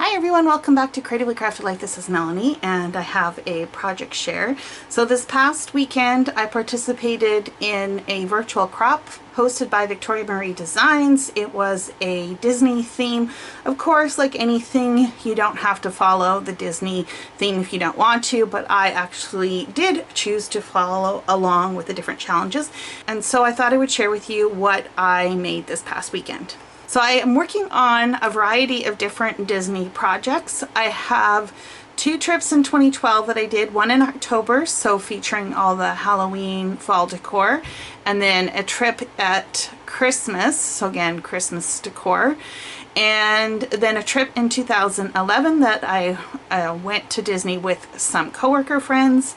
Hi everyone, welcome back to Creatively Crafted Life. This is Melanie and I have a project share. So this past weekend I participated in a virtual crop hosted by Victoria Marie Designs. It was a Disney theme. Of course, like anything, you don't have to follow the Disney theme if you don't want to, but I actually did choose to follow along with the different challenges. And so I thought I would share with you what I made this past weekend. So I am working on a variety of different Disney projects. I have 2 trips in 2012 that I did, one in October, so featuring all the Halloween fall decor, and then a trip at Christmas, so again, Christmas decor, and then a trip in 2011 that I went to Disney with some coworker friends,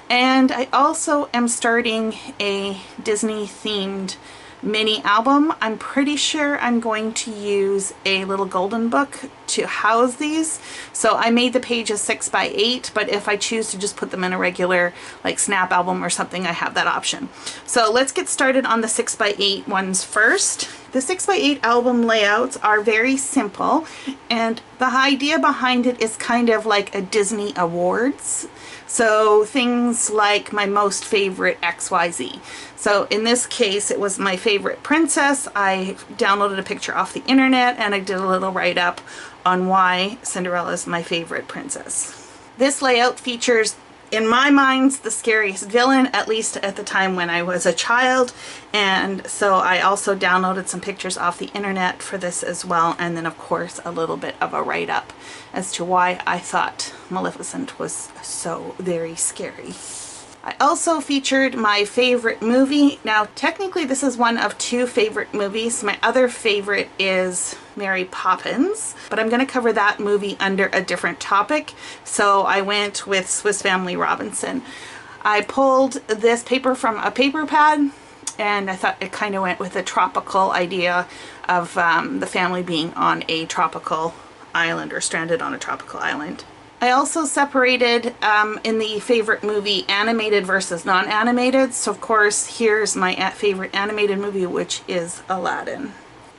and I also am starting a Disney themed mini album. I'm pretty sure I'm going to use a little golden book to house these. So I made the pages 6 by 8, but if I choose to just put them in a regular like snap album or something, I have that option. So let's get started on the 6 by 8 ones first. The 6 by 8 album layouts are very simple, and the idea behind it is kind of like a Disney Awards. So things like my most favorite XYZ. So in this case, it was my favorite princess. I downloaded a picture off the internet and I did a little write-up on why Cinderella is my favorite princess. This layout features, in my mind, the scariest villain, at least at the time when I was a child. And so I also downloaded some pictures off the internet for this as well. And then of course, a little bit of a write-up as to why I thought Maleficent was so very scary. I also featured my favorite movie. Now, technically this is one of 2 favorite movies. My other favorite is Mary Poppins, but I'm going to cover that movie under a different topic. So I went with Swiss Family Robinson. I pulled this paper from a paper pad, and I thought it kind of went with a tropical idea of the family being on a tropical island or stranded on a tropical island. I also separated in the favorite movie animated versus non-animated. So of course, here's my favorite animated movie, which is Aladdin.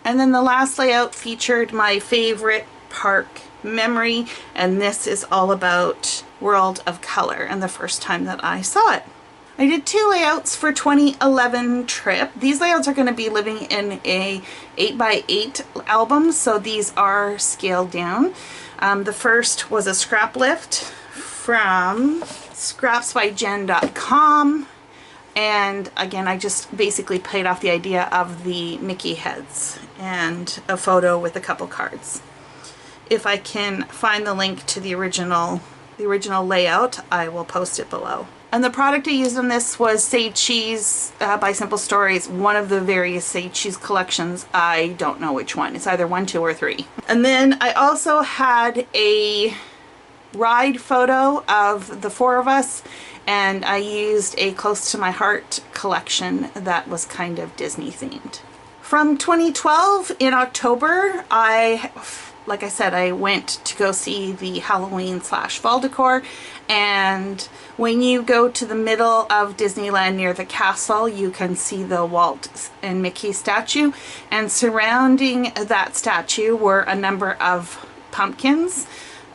And then the last layout featured my favorite park memory, and this is all about World of Color and the first time that I saw it. I did 2 layouts for 2011 trip. These layouts are going to be living in a 8 by 8 album, so these are scaled down. The first was a scrap lift from scrapsbyjen.com, and again, I just basically played off the idea of the Mickey heads and a photo with a couple cards. If I can find the link to the original layout, I will post it below. And the product I used on this was Sage Cheese by Simple Stories, one of the various Sage Cheese collections. I don't know which one. It's either 1, 2, or 3. And then I also had a ride photo of the 4 of us, and I used a Close to My Heart collection that was kind of Disney themed. From 2012 in October, like I said, I went to go see the Halloween / fall decor, and when you go to the middle of Disneyland near the castle, you can see the Walt and Mickey statue, and surrounding that statue were a number of pumpkins.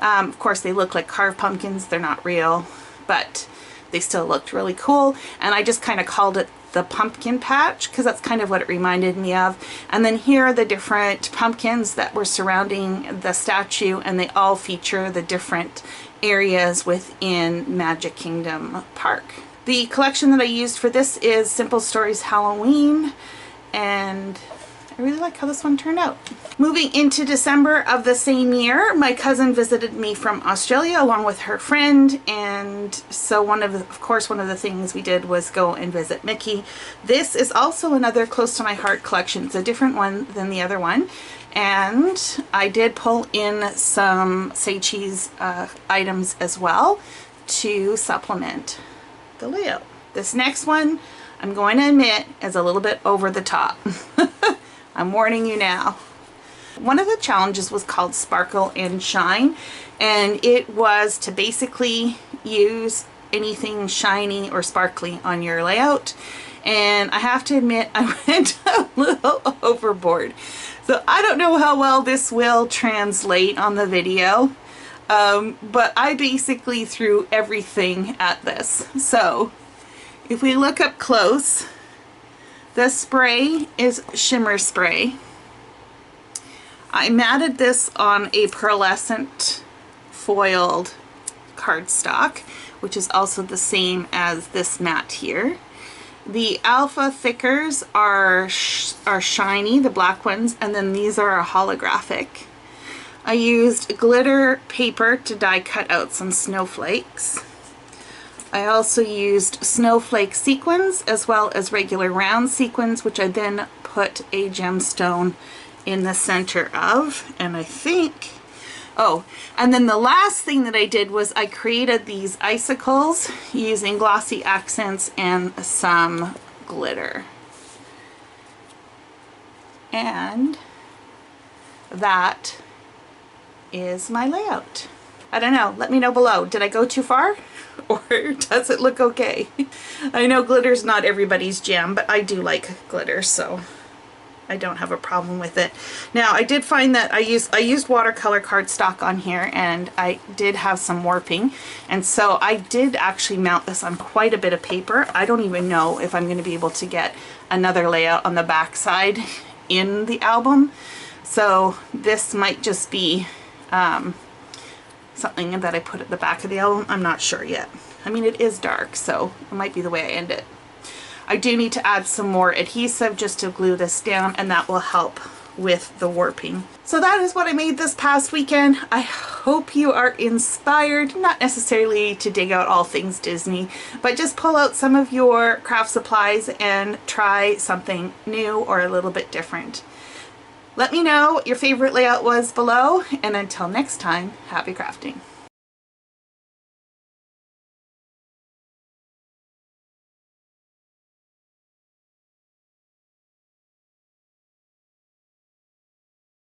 Of course, they look like carved pumpkins. They're not real, but they still looked really cool, and I just kind of called it the pumpkin patch because that's kind of what it reminded me of. And then here are the different pumpkins that were surrounding the statue, and they all feature the different areas within Magic Kingdom Park. The collection that I used for this is Simple Stories Halloween, and I really like how this one turned out. Moving into December of the same year, my cousin visited me from Australia along with her friend, and so of course one of the things we did was go and visit Mickey. This is also another Close to My Heart collection. It's a different one than the other one, and I did pull in some Sage Cheese items as well to supplement the layout. This next one, I'm going to admit, is a little bit over the top. I'm warning you now. One of the challenges was called Sparkle and Shine, and it was to basically use anything shiny or sparkly on your layout. And I have to admit, I went a little overboard. So I don't know how well this will translate on the video, but I basically threw everything at this. So if we look up close, the spray is shimmer spray. I matted this on a pearlescent foiled cardstock, which is also the same as this mat here. The alpha thickers are shiny, the black ones, and then these are holographic. I used glitter paper to die cut out some snowflakes. I also used snowflake sequins as well as regular round sequins, which I then put a gemstone in the center of, and I think, oh, and then the last thing that I did was I created these icicles using glossy accents and some glitter. And that is my layout. I don't know, let me know below. Did I go too far? Or does it look okay? I know glitter's not everybody's jam, but I do like glitter, so I don't have a problem with it. Now, I did find that I used watercolor cardstock on here, and I did have some warping, and so I did actually mount this on quite a bit of paper. I don't even know if I'm going to be able to get another layout on the back side in the album, so this might just be something that I put at the back of the album. I'm not sure yet. I mean, it is dark, so it might be the way I end it. I do need to add some more adhesive just to glue this down, and that will help with the warping. So that is what I made this past weekend. I hope you are inspired, not necessarily to dig out all things Disney, but just pull out some of your craft supplies and try something new or a little bit different. Let me know what your favorite layout was below, and until next time, happy crafting.